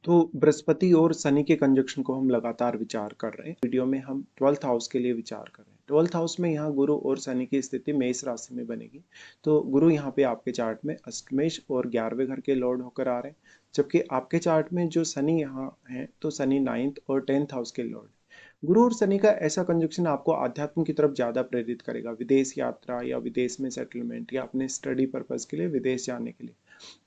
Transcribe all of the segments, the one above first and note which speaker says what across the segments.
Speaker 1: तो बृहस्पति और शनि के कंजक्शन को हम लगातार विचार कर रहे हैं। वीडियो में हम 12th हाउस के लिए विचार कर रहे हैं। 12th हाउस में यहाँ गुरु और शनि की स्थिति मेष राशि में बनेगी। तो गुरु यहाँ पे आपके चार्ट में अष्टमेश और 11वें घर के लॉर्ड होकर आ रहे हैं, जबकि आपके चार्ट में जो शनि यहाँ है तो शनि 9th और 10th हाउस के लॉर्ड। गुरु और शनि का ऐसा कंजक्शन आपको आध्यात्म की तरफ ज्यादा प्रेरित करेगा, विदेश यात्रा या विदेश में सेटलमेंट या अपने स्टडी पर्पज के लिए विदेश जाने के लिए।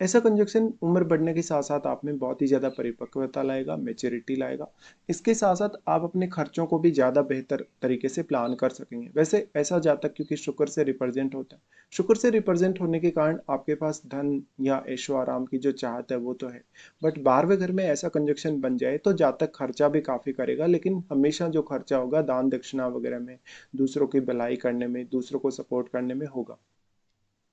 Speaker 1: ऐसा कंजक्शन उम्र बढ़ने के साथ साथ आप में बहुत ही ज़्यादा परिपक्वता लाएगा, मैच्योरिटी लाएगा। इसके साथ साथ आप अपने खर्चों को भी ज़्यादा बेहतर तरीके से प्लान कर सकेंगे। वैसे ऐसा जातक क्योंकि शुक्र से रिप्रेजेंट होता है, शुक्र से रिप्रेजेंट होने के कारण आपके पास धन या ऐशो आराम की जो चाहत है वो तो है, बट 12वें घर में ऐसा कंजक्शन बन जाए तो जातक खर्चा भी काफ़ी करेगा, लेकिन हमेशा जो खर्चा होगा दान दक्षिणा वगैरह में, दूसरों की भलाई करने में, दूसरों को सपोर्ट करने में होगा।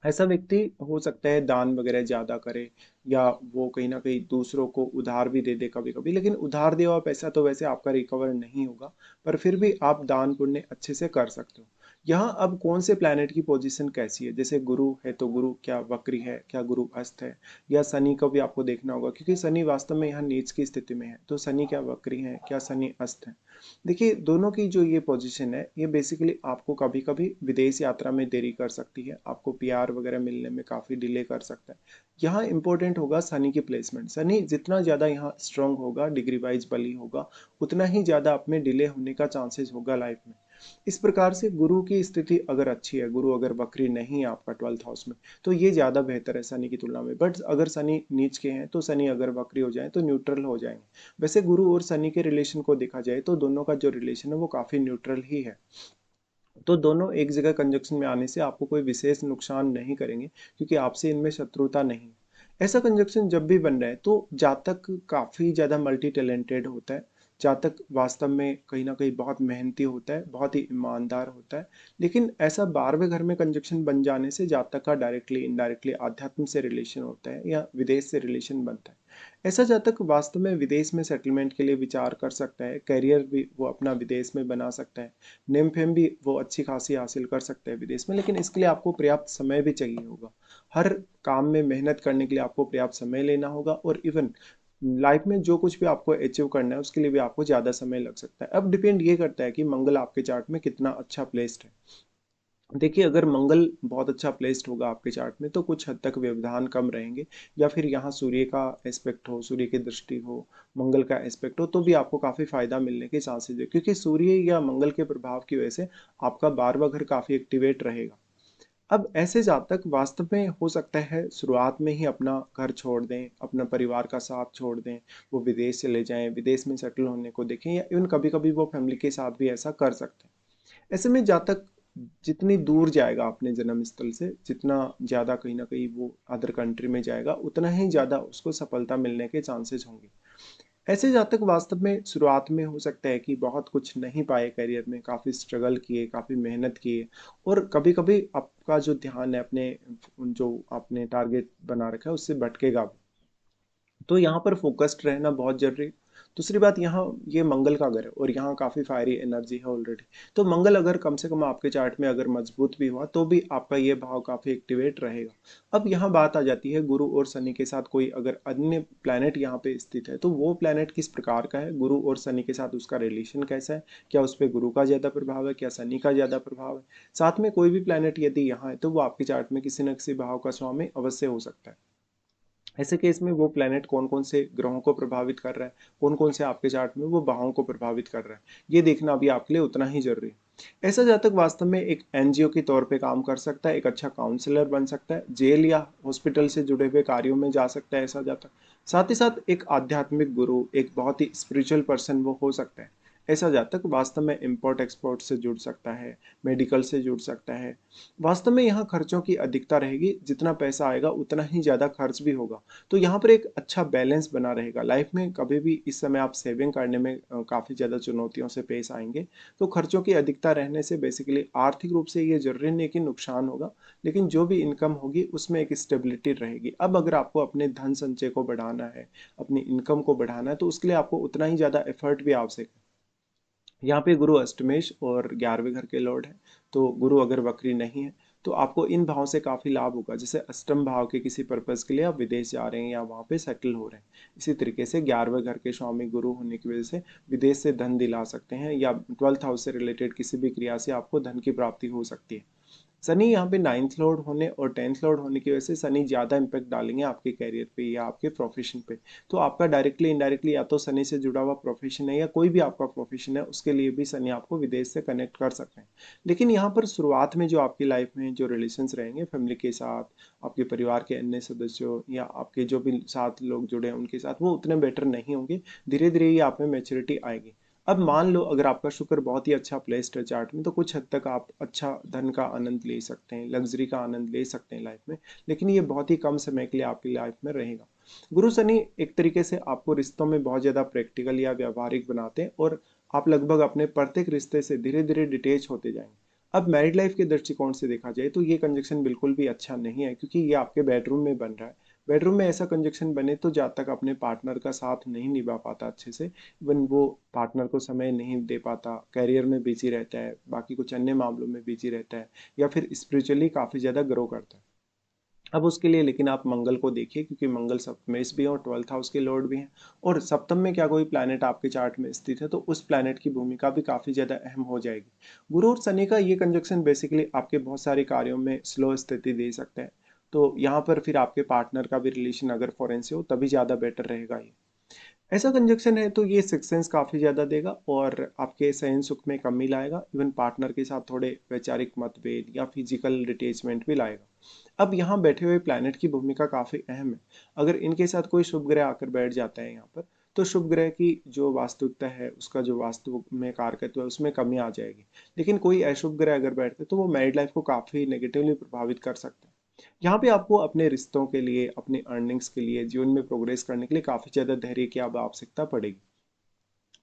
Speaker 1: ऐसा व्यक्ति हो सकता है दान वगैरह ज़्यादा करे या वो कहीं ना कहीं दूसरों को उधार भी दे दे कभी कभी, लेकिन उधार दिया हुआ पैसा तो वैसे आपका रिकवर नहीं होगा, पर फिर भी आप दान पुण्य अच्छे से कर सकते हो। यहाँ अब कौन से प्लैनेट की पोजीशन कैसी है, जैसे गुरु है तो गुरु क्या वक्री है, क्या गुरु अस्त है, या शनि को भी आपको देखना होगा क्योंकि शनि वास्तव में यहाँ नीच की स्थिति में है, तो शनि क्या वक्री है, क्या शनि अस्त है। देखिए दोनों की जो ये पोजीशन है ये बेसिकली आपको कभी कभी विदेश यात्रा में देरी कर सकती है, आपको पीआर वगैरह मिलने में काफ़ी डिले कर सकता है। यहाँ इंपॉर्टेंट होगा शनि की प्लेसमेंट। शनि जितना ज़्यादा यहाँ स्ट्रांग होगा, डिग्री वाइज बली होगा, उतना ही ज़्यादा आप में डिले होने का चांसेस होगा लाइफ में। इस प्रकार से गुरु की स्थिति अगर अच्छी है, गुरु अगर वक्री नहीं है आपका 12th हाउस में, तो ये ज़्यादा बेहतर है शनि की तुलना में। बट अगर शनि नीच के हैं तो शनि अगर वक्री हो जाए तो न्यूट्रल हो जाएंगे। वैसे गुरु और शनि के रिलेशन को देखा जाए तो दोनों का जो रिलेशन है वो काफ़ी न्यूट्रल ही है। तो दोनों एक जगह कंजक्शन में आने से आपको कोई विशेष नुकसान नहीं करेंगे, क्योंकि आपसे इनमें शत्रुता नहीं। ऐसा कंजक्शन जब भी बन रहा है तो जातक काफ़ी ज़्यादा मल्टी टैलेंटेड होता है, जातक वास्तव में कहीं ना कहीं बहुत मेहनती होता है, बहुत ही ईमानदार होता है। लेकिन ऐसा 12वें घर में कंजक्शन बन जाने से जातक का डायरेक्टली इनडायरेक्टली आध्यात्म से रिलेशन होता है या विदेश से रिलेशन बनता है। ऐसा जातक वास्तव में विदेश में सेटलमेंट के लिए विचार कर सकता है, करियर भी वो अपना विदेश में बना सकता है, नेम फेम भी वो अच्छी खासी हासिल कर सकते हैं विदेश में, लेकिन इसके लिए आपको पर्याप्त समय भी चाहिए होगा। हर काम में मेहनत करने के लिए आपको पर्याप्त समय लेना होगा, और इवन लाइफ में जो कुछ भी आपको अचीव करना है उसके लिए भी आपको ज़्यादा समय लग सकता है। अब डिपेंड ये करता है कि मंगल आपके चार्ट में कितना अच्छा प्लेस्ड है। देखिए अगर मंगल बहुत अच्छा प्लेस्ड होगा आपके चार्ट में तो कुछ हद तक व्यवधान कम रहेंगे, या फिर यहाँ सूर्य का एस्पेक्ट हो, सूर्य की दृष्टि हो, मंगल का एस्पेक्ट हो, तो भी आपको काफ़ी फायदा मिलने के चांसेस है, क्योंकि सूर्य या मंगल के प्रभाव की वजह से आपका 12वां घर काफ़ी एक्टिवेट रहेगा। अब ऐसे जातक वास्तव में हो सकता है शुरुआत में ही अपना घर छोड़ दें, अपना परिवार का साथ छोड़ दें, वो विदेश चले जाएं, विदेश में सेटल होने को देखें, या इवन कभी कभी वो फैमिली के साथ भी ऐसा कर सकते हैं। ऐसे में जातक जितनी दूर जाएगा अपने जन्म स्थल से, जितना ज़्यादा कहीं ना कहीं वो अदर कंट्री में जाएगा, उतना ही ज़्यादा उसको सफलता मिलने के चांसेस होंगे। ऐसे जातक वास्तव में शुरुआत में हो सकता है कि बहुत कुछ नहीं पाए करियर में, काफ़ी स्ट्रगल किए, काफ़ी मेहनत किए, और कभी कभी आपका जो ध्यान है अपने जो आपने टारगेट बना रखा है उससे भटकेगा भी। तो यहाँ पर फोकस्ड रहना बहुत जरूरी है। दूसरी बात, यहाँ ये मंगल का घर है और यहाँ काफ़ी फायरी एनर्जी है ऑलरेडी। तो मंगल अगर कम से कम आपके चार्ट में अगर मजबूत भी हुआ तो भी आपका ये भाव काफ़ी एक्टिवेट रहेगा। अब यहाँ बात आ जाती है गुरु और शनि के साथ कोई अगर अन्य प्लैनेट यहाँ पे स्थित है तो वो प्लैनेट किस प्रकार का है, गुरु और शनि के साथ उसका रिलेशन कैसा है, क्या उस पर गुरु का ज़्यादा प्रभाव है, क्या शनि का ज़्यादा प्रभाव है। साथ में कोई भी प्लैनेट यदि यहाँ है तो वो आपके चार्ट में किसी न किसी भाव का स्वामी अवश्य हो सकता है। ऐसे केस में वो प्लैनेट कौन कौन से ग्रहों को प्रभावित कर रहा है, कौन कौन से आपके चार्ट में वो भावों को प्रभावित कर रहा है, ये देखना भी आपके लिए उतना ही जरूरी है। ऐसा जातक वास्तव में एक एनजीओ के तौर पे काम कर सकता है, एक अच्छा काउंसलर बन सकता है, जेल या हॉस्पिटल से जुड़े हुए कार्यों में जा सकता है ऐसा जातक। साथ ही साथ एक आध्यात्मिक गुरु, एक बहुत ही स्पिरिचुअल पर्सन वो हो सकता है। ऐसा जातक वास्तव में इम्पोर्ट एक्सपोर्ट से जुड़ सकता है, मेडिकल से जुड़ सकता है। वास्तव में यहाँ खर्चों की अधिकता रहेगी, जितना पैसा आएगा उतना ही ज़्यादा खर्च भी होगा। तो यहाँ पर एक अच्छा बैलेंस बना रहेगा। लाइफ में कभी भी इस समय आप सेविंग करने में काफ़ी ज़्यादा चुनौतियों से पेश आएंगे। तो खर्चों की अधिकता रहने से बेसिकली आर्थिक रूप से ये जरूरी नहीं कि नुकसान होगा, लेकिन जो भी इनकम होगी उसमें एक स्टेबिलिटी रहेगी। अब अगर आपको अपने धन संचय को बढ़ाना है, अपनी इनकम को बढ़ाना है, तो उसके लिए आपको उतना ही ज़्यादा एफर्ट भी आवश्यक है। यहाँ पे गुरु अष्टमेश और 11वें घर के लॉर्ड है, तो गुरु अगर वक्री नहीं है तो आपको इन भाव से काफ़ी लाभ होगा। जैसे अष्टम भाव के किसी पर्पज़ के लिए आप विदेश जा रहे हैं या वहाँ पे सेटल हो रहे हैं। इसी तरीके से 11वें घर के स्वामी गुरु होने की वजह से विदेश से धन दिला सकते हैं, या 12th हाउस से रिलेटेड किसी भी क्रिया से आपको धन की प्राप्ति हो सकती है। शनि यहाँ पे 9th लॉर्ड होने और 10th लॉर्ड होने की वजह से शनि ज़्यादा इम्पैक्ट डालेंगे आपके कैरियर पे या आपके प्रोफेशन पे। तो आपका डायरेक्टली इनडायरेक्टली या तो शनि से जुड़ा हुआ प्रोफेशन है या कोई भी आपका प्रोफेशन है, उसके लिए भी शनि आपको विदेश से कनेक्ट कर सकते हैं। लेकिन यहाँ पर शुरुआत में जो आपकी लाइफ में जो रिलेशंस रहेंगे फैमिली के साथ, आपके परिवार के अन्य सदस्यों या आपके जो भी साथ लोग जुड़े हैं उनके साथ, वो उतने बेटर नहीं होंगे। धीरे धीरे ये आप में मैच्योरिटी आएगी। अब मान लो अगर आपका शुक्र बहुत ही अच्छा प्लेस्ड है चार्ट में, तो कुछ हद तक आप अच्छा धन का आनंद ले सकते हैं, लग्जरी का आनंद ले सकते हैं लाइफ में। लेकिन ये बहुत ही कम समय के लिए आपकी लाइफ में रहेगा। गुरु शनि एक तरीके से आपको रिश्तों में बहुत ज़्यादा प्रैक्टिकल या व्यावहारिक बनाते हैं, और आप लगभग अपने प्रत्येक रिश्ते से धीरे धीरे डिटेच होते जाएंगे। अब मैरिड लाइफ के दृष्टिकोण से देखा जाए तो ये कंजक्शन बिल्कुल भी अच्छा नहीं है, क्योंकि ये आपके बेडरूम में बन रहा है। बेडरूम में ऐसा कंजक्शन बने तो जब तक अपने पार्टनर का साथ नहीं निभा पाता अच्छे से, इवन वो पार्टनर को समय नहीं दे पाता, कैरियर में बिजी रहता है, बाकी कुछ अन्य मामलों में बिजी रहता है, या फिर स्पिरिचुअली काफ़ी ज़्यादा ग्रो करता है। अब उसके लिए लेकिन आप मंगल को देखिए, क्योंकि मंगल सप्तमेश भी है और 12th हाउस के लॉर्ड भी हैं। और सप्तम में क्या कोई प्लैनेट आपके चार्ट में स्थित है, तो उस प्लैनेट की भूमिका भी काफ़ी ज़्यादा अहम हो जाएगी। गुरु और शनि का ये कंजक्शन बेसिकली आपके बहुत सारे कार्यों में स्लो स्थिति दे सकता है। तो यहाँ पर फिर आपके पार्टनर का भी रिलेशन अगर फॉरेन से हो तभी ज़्यादा बेटर रहेगा ये। ऐसा कंजक्शन है तो ये सिक्स सेंस काफ़ी ज़्यादा देगा और आपके सहन सुख में कमी लाएगा, इवन पार्टनर के साथ थोड़े वैचारिक मतभेद या फिजिकल डिटेचमेंट भी लाएगा। अब यहाँ बैठे हुए प्लैनेट की भूमिका काफ़ी अहम है। अगर इनके साथ कोई शुभ ग्रह आकर बैठ जाता है यहाँ पर, तो शुभ ग्रह की जो वास्तविकता है, उसका जो वास्तु में कारकत्व है, उसमें कमी आ जाएगी। लेकिन कोई अशुभ ग्रह अगर बैठते तो वो मैरिड लाइफ को काफ़ी नेगेटिवली प्रभावित कर सकता है। यहाँ पे आपको अपने रिश्तों के लिए, अपने अर्निंग्स के लिए, जीवन में प्रोग्रेस करने के लिए काफ़ी ज़्यादा धैर्य की अब आवश्यकता पड़ेगी।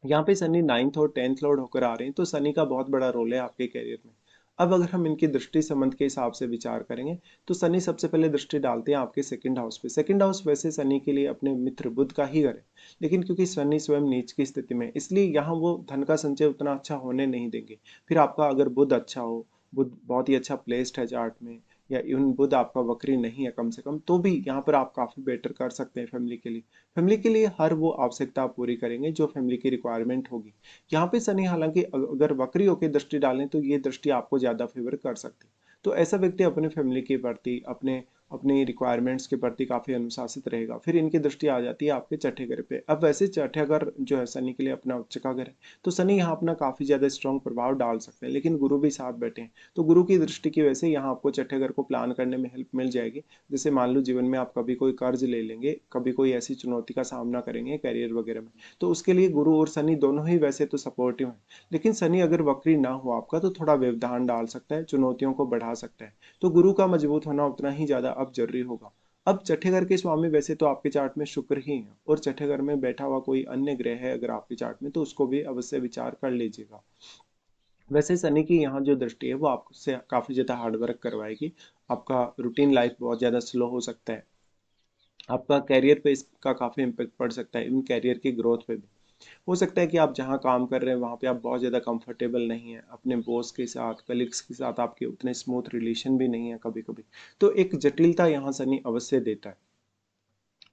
Speaker 1: यहाँ पे शनि 9th और 10th लॉर्ड होकर आ रहे हैं, तो शनि का बहुत बड़ा रोल है आपके करियर में। अब अगर हम इनकी दृष्टि संबंध के हिसाब से विचार करेंगे, तो शनि सबसे पहले दृष्टि डालते हैं आपके सेकंड हाउस पे। सेकंड हाउस वैसे शनि के लिए अपने मित्र बुध का ही घर है, लेकिन क्योंकि शनि स्वयं नीच की स्थिति में है, इसलिए यहाँ वो धन का संचय उतना अच्छा होने नहीं देंगे। फिर आपका अगर बुध अच्छा हो, बुध बहुत ही अच्छा प्लेस्ड है चार्ट में, या इवन बुध आपका वक्री नहीं है कम से कम, तो भी यहाँ पर आप काफ़ी बेटर कर सकते हैं फैमिली के लिए। फैमिली के लिए हर वो आवश्यकता आप पूरी करेंगे जो फैमिली की रिक्वायरमेंट होगी। यहाँ पे शनि हालांकि अगर वक्री होकर दृष्टि डालें तो ये दृष्टि आपको ज़्यादा फेवर कर सकती है। तो ऐसा व्यक्ति अपने फैमिली के प्रति, अपने अपनी रिक्वायरमेंट्स के प्रति काफ़ी अनुशासित रहेगा। फिर इनकी दृष्टि आ जाती है आपके छठे घर पे। अब वैसे छठे घर जो है शनि के लिए अपना उच्च का घर है, तो शनि यहाँ अपना काफ़ी ज़्यादा स्ट्रॉन्ग प्रभाव डाल सकते हैं, लेकिन गुरु भी साथ बैठे हैं, तो गुरु की दृष्टि की वजह से यहाँ आपको छठे घर को प्लान करने में हेल्प मिल जाएगी। जैसे मान लो जीवन में आप कभी कोई कर्ज ले लेंगे, कभी कोई ऐसी चुनौती का सामना करेंगे कैरियर वगैरह में, तो उसके लिए गुरु और शनि दोनों ही वैसे तो सपोर्टिव हैं। लेकिन शनि अगर वक्री ना हो आपका तो थोड़ा व्यवधान डाल सकता है, चुनौतियों को बढ़ा सकता है। तो गुरु का मजबूत होना उतना ही ज़्यादा अब जरूरी होगा। अब छठे घर के स्वामी वैसे तो आपके चार्ट में शुक्र ही है, और छठे घर में बैठा हुआ कोई अन्य ग्रह है अगर आपके चार्ट में, तो उसको भी अवश्य विचार कर लीजिएगा। वैसे शनि की यहाँ जो दृष्टि है वो आपसे काफ़ी ज़्यादा हार्डवर्क करवाएगी। आपका रूटीन लाइफ बहुत ज़्यादा स्लो हो सकता है, आपका कैरियर पे इसका काफ़ी इम्पेक्ट पड़ सकता है, इवन कैरियर की ग्रोथ पे भी। हो सकता है कि आप जहाँ काम कर रहे हैं वहाँ पे आप बहुत ज़्यादा कंफर्टेबल नहीं हैं, अपने बॉस के साथ, कलीग्स के साथ आपके उतने स्मूथ रिलेशन भी नहीं है कभी कभी, तो एक जटिलता यहाँ शनि अवश्य देता है।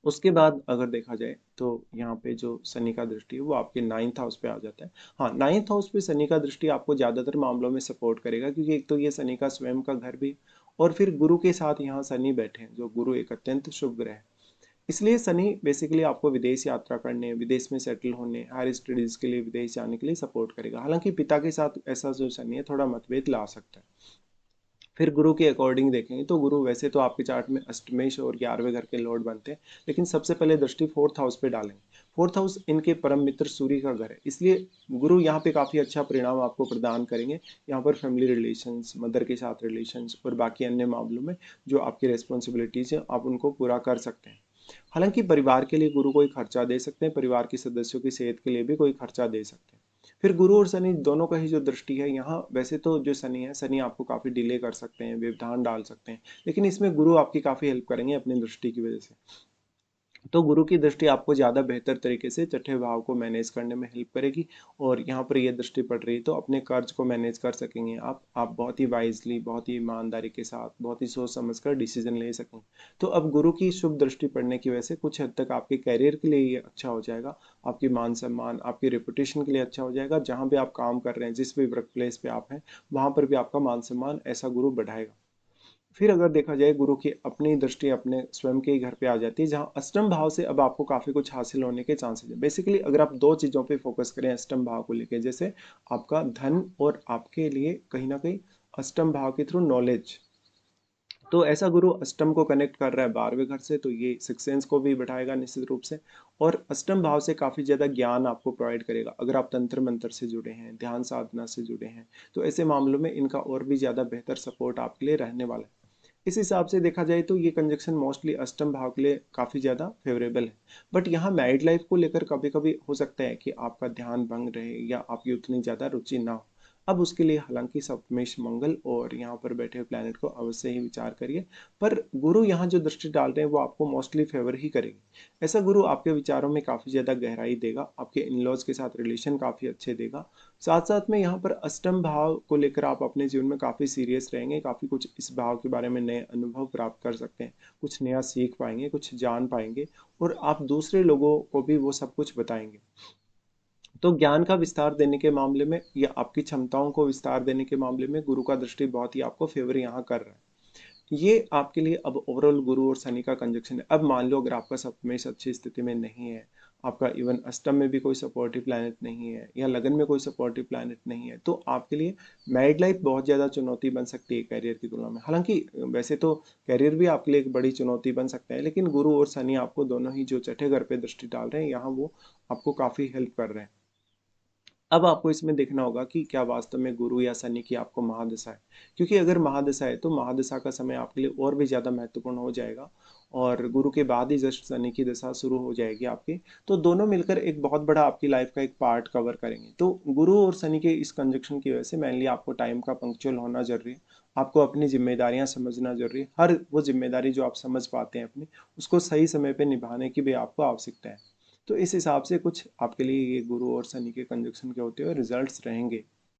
Speaker 1: उसके बाद अगर देखा जाए तो यहाँ पे जो शनि का दृष्टि है वो आपके 9th हाउस पे आ जाता है। हाँ, 9th हाउस पे शनि का दृष्टि आपको ज़्यादातर मामलों में सपोर्ट करेगा, क्योंकि एक तो ये शनि का स्वयं का घर भी, और फिर गुरु के साथ यहाँ शनि बैठे हैं, जो गुरु एक अत्यंत शुभ ग्रह है। इसलिए शनि बेसिकली आपको विदेश यात्रा करने, विदेश में सेटल होने, हायर स्टडीज के लिए विदेश जाने के लिए सपोर्ट करेगा। हालांकि पिता के साथ ऐसा जो शनि है थोड़ा मतभेद ला सकता है। फिर गुरु के अकॉर्डिंग देखेंगे तो गुरु वैसे तो आपके चार्ट में अष्टमेश और 11वें घर के लॉर्ड बनते हैं, लेकिन सबसे पहले दृष्टि फोर्थ हाउस पे डालेंगे। फोर्थ हाउस इनके परम मित्र सूर्य का घर है, इसलिए गुरु यहाँ पे काफ़ी अच्छा परिणाम आपको प्रदान करेंगे। यहाँ पर फैमिली रिलेशंस, मदर के साथ रिलेशंस और बाकी अन्य मामलों में जो आपकी रिस्पॉन्सिबिलिटीज हैं आप उनको पूरा कर सकते हैं। हालांकि परिवार के लिए गुरु कोई खर्चा दे सकते हैं, परिवार के सदस्यों की सेहत के लिए भी कोई खर्चा दे सकते हैं। फिर गुरु और शनि दोनों का ही जो दृष्टि है यहाँ, वैसे तो जो शनि है, शनि आपको काफ़ी डिले कर सकते हैं, व्यवधान डाल सकते हैं, लेकिन इसमें गुरु आपकी काफ़ी हेल्प करेंगे अपनी दृष्टि की वजह से। तो गुरु की दृष्टि आपको ज़्यादा बेहतर तरीके से छठे भाव को मैनेज करने में हेल्प करेगी। और यहाँ पर ये दृष्टि पड़ रही है तो अपने कर्ज को मैनेज कर सकेंगे आप बहुत ही वाइजली, बहुत ही ईमानदारी के साथ, बहुत ही सोच समझ कर डिसीजन ले सकेंगे। तो अब गुरु की शुभ दृष्टि पड़ने की वजह से कुछ हद तक आपके करियर के लिए ये अच्छा हो जाएगा, आपकी मान सम्मान, आपकी रेपुटेशन के लिए अच्छा हो जाएगा। जहाँ भी आप काम कर रहे हैं, जिस भी वर्क प्लेस पे आप हैं, वहाँ पर भी आपका मान सम्मान ऐसा गुरु बढ़ाएगा। फिर अगर देखा जाए गुरु की अपनी दृष्टि अपने स्वयं के ही घर पे आ जाती है, जहाँ अष्टम भाव से अब आपको काफी कुछ हासिल होने के चांसेस है। बेसिकली अगर आप दो चीजों पे फोकस करें अष्टम भाव को लेके, जैसे आपका धन और आपके लिए कहीं ना कहीं अष्टम भाव के थ्रू नॉलेज, तो ऐसा गुरु अष्टम को कनेक्ट कर रहा है 12वें घर से, तो ये सिक्स सेंस को भी बढ़ाएगा निश्चित रूप से। और अष्टम भाव से काफी ज्यादा ज्ञान आपको प्रोवाइड करेगा। अगर आप तंत्र मंत्र से जुड़े हैं, ध्यान साधना से जुड़े हैं, तो ऐसे मामलों में इनका और भी ज्यादा बेहतर सपोर्ट आपके लिए रहने वाला है। इस हिसाब से देखा जाए तो ये कंजक्शन मोस्टली अष्टम भाव के लिए काफी ज्यादा फेवरेबल है। बट यहाँ मैरिड लाइफ को लेकर कभी कभी हो सकता है कि आपका ध्यान भंग रहे या आपकी उतनी ज्यादा रुचि ना हो। अब उसके लिए हालांकि सप्तमेश मंगल और यहाँ पर बैठे हुए प्लैनेट को अवश्य ही विचार करिए। पर गुरु यहाँ जो दृष्टि डाल रहे हैं वो आपको मोस्टली फेवर ही करेगी। ऐसा गुरु आपके विचारों में काफी ज्यादा गहराई देगा, आपके इन लॉज के साथ रिलेशन काफी अच्छे देगा। साथ साथ में यहाँ पर अष्टम भाव को लेकर आप अपने जीवन में काफी सीरियस रहेंगे, काफी कुछ इस भाव के बारे में नए अनुभव प्राप्त कर सकते हैं, कुछ नया सीख पाएंगे, कुछ जान पाएंगे, और आप दूसरे लोगों को भी वो सब कुछ बताएंगे। तो ज्ञान का विस्तार देने के मामले में या आपकी क्षमताओं को विस्तार देने के मामले में गुरु का दृष्टि बहुत ही आपको फेवर यहाँ कर रहा है। ये आपके लिए अब ओवरऑल गुरु और शनि का कंजक्शन है। अब मान लो अगर आपका सप्तमेश अच्छी स्थिति में नहीं है, आपका इवन अष्टम में भी कोई सपोर्टिव प्लैनेट नहीं है, या लगन में कोई सपोर्टिव प्लैनेट नहीं है, तो आपके लिए मैरिड लाइफ बहुत ज़्यादा चुनौती बन सकती है करियर की तुलना में। हालांकि वैसे तो करियर भी आपके लिए एक बड़ी चुनौती बन सकता है, लेकिन गुरु और शनि आपको दोनों ही जो छठे घर पे दृष्टि डाल रहे हैं यहाँ, वो आपको काफ़ी हेल्प कर रहे हैं। अब आपको इसमें देखना होगा कि क्या वास्तव में गुरु या शनि की आपको महादशा है। क्योंकि अगर महादशा है तो महादशा का समय आपके लिए और भी ज़्यादा महत्वपूर्ण हो जाएगा, और गुरु के बाद ही जस्ट शनि की दशा शुरू हो जाएगी आपकी। तो दोनों मिलकर एक बहुत बड़ा आपकी लाइफ का एक पार्ट कवर करेंगे। तो गुरु और शनि के इस कंजक्शन की वजह से मेनली आपको टाइम का पंक्चुअल होना जरूरी है। आपको अपनी जिम्मेदारियां समझना जरूरी है। हर वो जिम्मेदारी जो आप समझ पाते हैं अपनी, उसको सही समय पे निभाने की भी आपको आवश्यकता है। तो इस हिसाब से कुछ आपके लिए ये गुरु और शनि के कंजक्शन के होते हुए रिजल्ट्स रहेंगे।